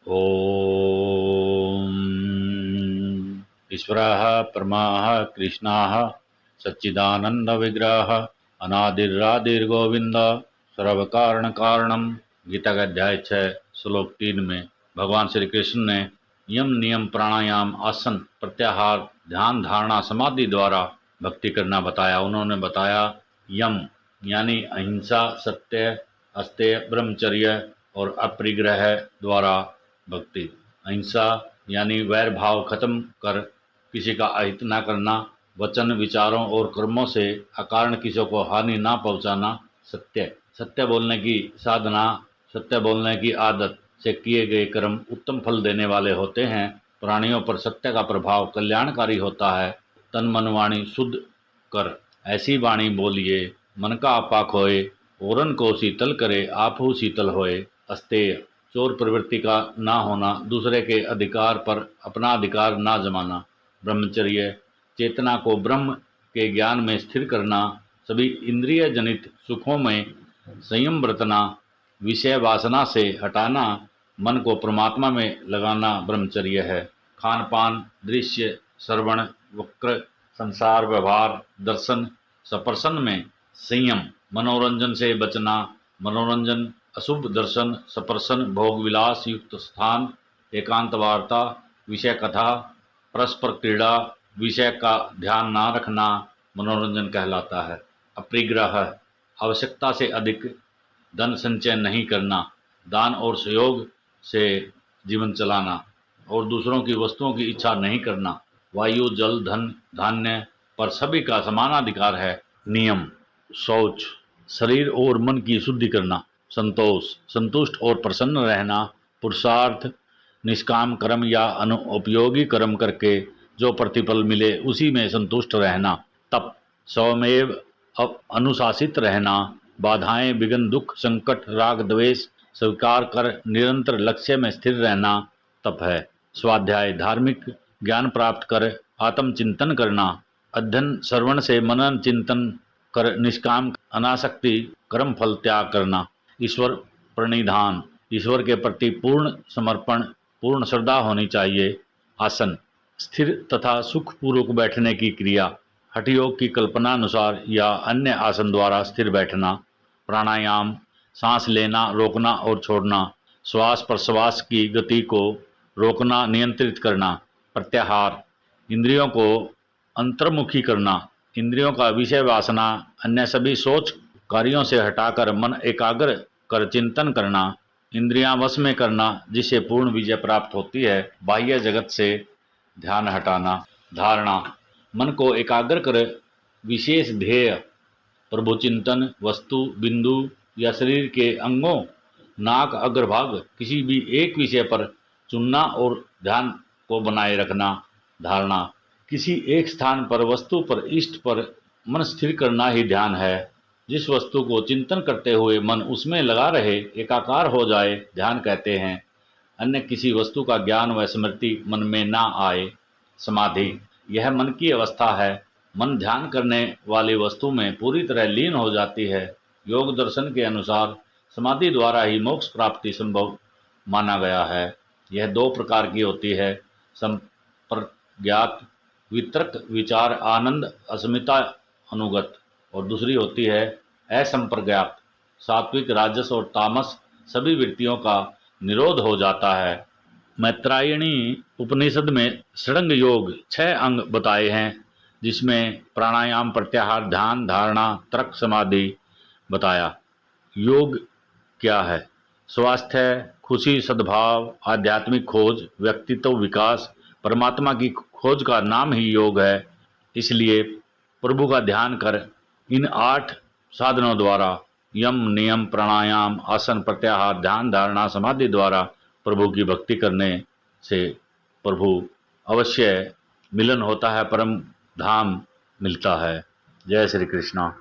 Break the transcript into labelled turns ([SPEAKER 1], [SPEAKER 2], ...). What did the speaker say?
[SPEAKER 1] ओम ईश्वरः परमः कृष्णः सच्चिदानंद विग्रह अनादिरादिर्गोविंद सर्वकारण कारणम। गीता का अध्याय 6 श्लोक 3 में भगवान श्री कृष्ण ने यम नियम प्राणायाम आसन प्रत्याहार ध्यान धारणा समाधि द्वारा भक्ति करना बताया। उन्होंने बताया यम यानी अहिंसा, सत्य, अस्तेय, ब्रह्मचर्य और अपरिग्रह द्वारा भक्ति। अहिंसा यानी वैर भाव खत्म कर किसी का अहित न करना, वचन विचारों और कर्मों से अकारण किसी को हानि ना पहुंचाना। सत्य सत्य बोलने की साधना, सत्य बोलने की आदत से किए गए कर्म उत्तम फल देने वाले होते हैं। प्राणियों पर सत्य का प्रभाव कल्याणकारी होता है। तन मन वाणी शुद्ध कर ऐसी वाणी बोलिए, मन का आपा खोए, औरन को शीतल करे, आपहु शीतल होए। अस्तेय चोर प्रवृत्ति का ना होना, दूसरे के अधिकार पर अपना अधिकार ना जमाना। ब्रह्मचर्य चेतना को ब्रह्म के ज्ञान में स्थिर करना, सभी इंद्रिय जनित सुखों में संयम बरतना, विषय वासना से हटाना, मन को परमात्मा में लगाना ब्रह्मचर्य है। खान पान, दृश्य, श्रवण, वक्र, संसार व्यवहार, दर्शन, सपर्शन में संयम, मनोरंजन से बचना, मनोरंजन, अशुभ दर्शन, सपर्शन, भोग विलास युक्त स्थान, एकांत वार्ता, विषय कथा, परस्पर क्रीड़ा, विषय का ध्यान ना रखना मनोरंजन कहलाता है। अपरिग्रह आवश्यकता से अधिक धन संचय नहीं करना, दान और सहयोग से जीवन चलाना और दूसरों की वस्तुओं की इच्छा नहीं करना। वायु, जल, धन, धान्य पर सभी का समानाधिकार है। नियम शौच, शरीर और मन की शुद्धि करना। संतोष संतुष्ट और प्रसन्न रहना। पुरुषार्थ निष्काम कर्म या अनुपयोगी कर्म करके जो प्रतिफल मिले उसी में संतुष्ट रहना। तप स्वमेव अनुशासित रहना। बाधाएं, विघ्न, दुख, संकट, राग, द्वेष स्वीकार कर निरंतर लक्ष्य में स्थिर रहना तप है। स्वाध्याय धार्मिक ज्ञान प्राप्त कर आत्मचिंतन करना। अध्ययन श्रवण से मनन चिंतन कर निष्काम अनासक्ति कर्म फल त्याग करना। ईश्वर प्रणिधान ईश्वर के प्रति पूर्ण समर्पण, पूर्ण श्रद्धा होनी चाहिए। आसन स्थिर तथा सुखपूर्वक बैठने की क्रिया, हठयोग की कल्पना अनुसार या अन्य आसन द्वारा स्थिर बैठना। प्राणायाम सांस लेना, रोकना और छोड़ना, श्वास प्रश्वास की गति को रोकना, नियंत्रित करना। प्रत्याहार इंद्रियों को अंतर्मुखी करना, इंद्रियों का विषय वासना अन्य सभी सोच कार्यों से हटाकर मन एकाग्र कर चिंतन करना। इंद्रियां वश में करना जिससे पूर्ण विजय प्राप्त होती है। बाह्य जगत से ध्यान हटाना। धारणा मन को एकाग्र कर विशेष ध्येय, प्रभु चिंतन, वस्तु, बिंदु या शरीर के अंगों, नाक, अग्रभाग किसी भी एक विषय पर चुनना और ध्यान को बनाए रखना। धारणा किसी एक स्थान पर, वस्तु पर, इष्ट पर मन स्थिर करना ही ध्यान है। जिस वस्तु को चिंतन करते हुए मन उसमें लगा रहे, एकाकार हो जाए, ध्यान कहते हैं। अन्य किसी वस्तु का ज्ञान व स्मृति मन में ना आए। समाधि यह मन की अवस्था है। मन ध्यान करने वाली वस्तु में पूरी तरह लीन हो जाती है। योग दर्शन के अनुसार समाधि द्वारा ही मोक्ष प्राप्ति संभव माना गया है। यह दो प्रकार की होती है, संप्रज्ञात वितर्क विचार आनंद अस्मिता अनुगत, और दूसरी होती है असंप्रज्ञात। सात्विक, राजस और तामस सभी वृत्तियों का निरोध हो जाता है। मैत्रायणी उपनिषद में षडंग योग 6 अंग बताए हैं, जिसमें प्राणायाम, प्रत्याहार, ध्यान, धारणा, तर्क, समाधि बताया। योग क्या है? स्वास्थ्य, खुशी, सद्भाव, आध्यात्मिक खोज, व्यक्तित्व विकास, परमात्मा की खोज का नाम ही योग है। इसलिए प्रभु का ध्यान कर इन 8 साधनों द्वारा यम नियम प्राणायाम आसन प्रत्याहार ध्यान धारणा समाधि द्वारा प्रभु की भक्ति करने से प्रभु अवश्य मिलन होता है, परम धाम मिलता है। जय श्री कृष्णा।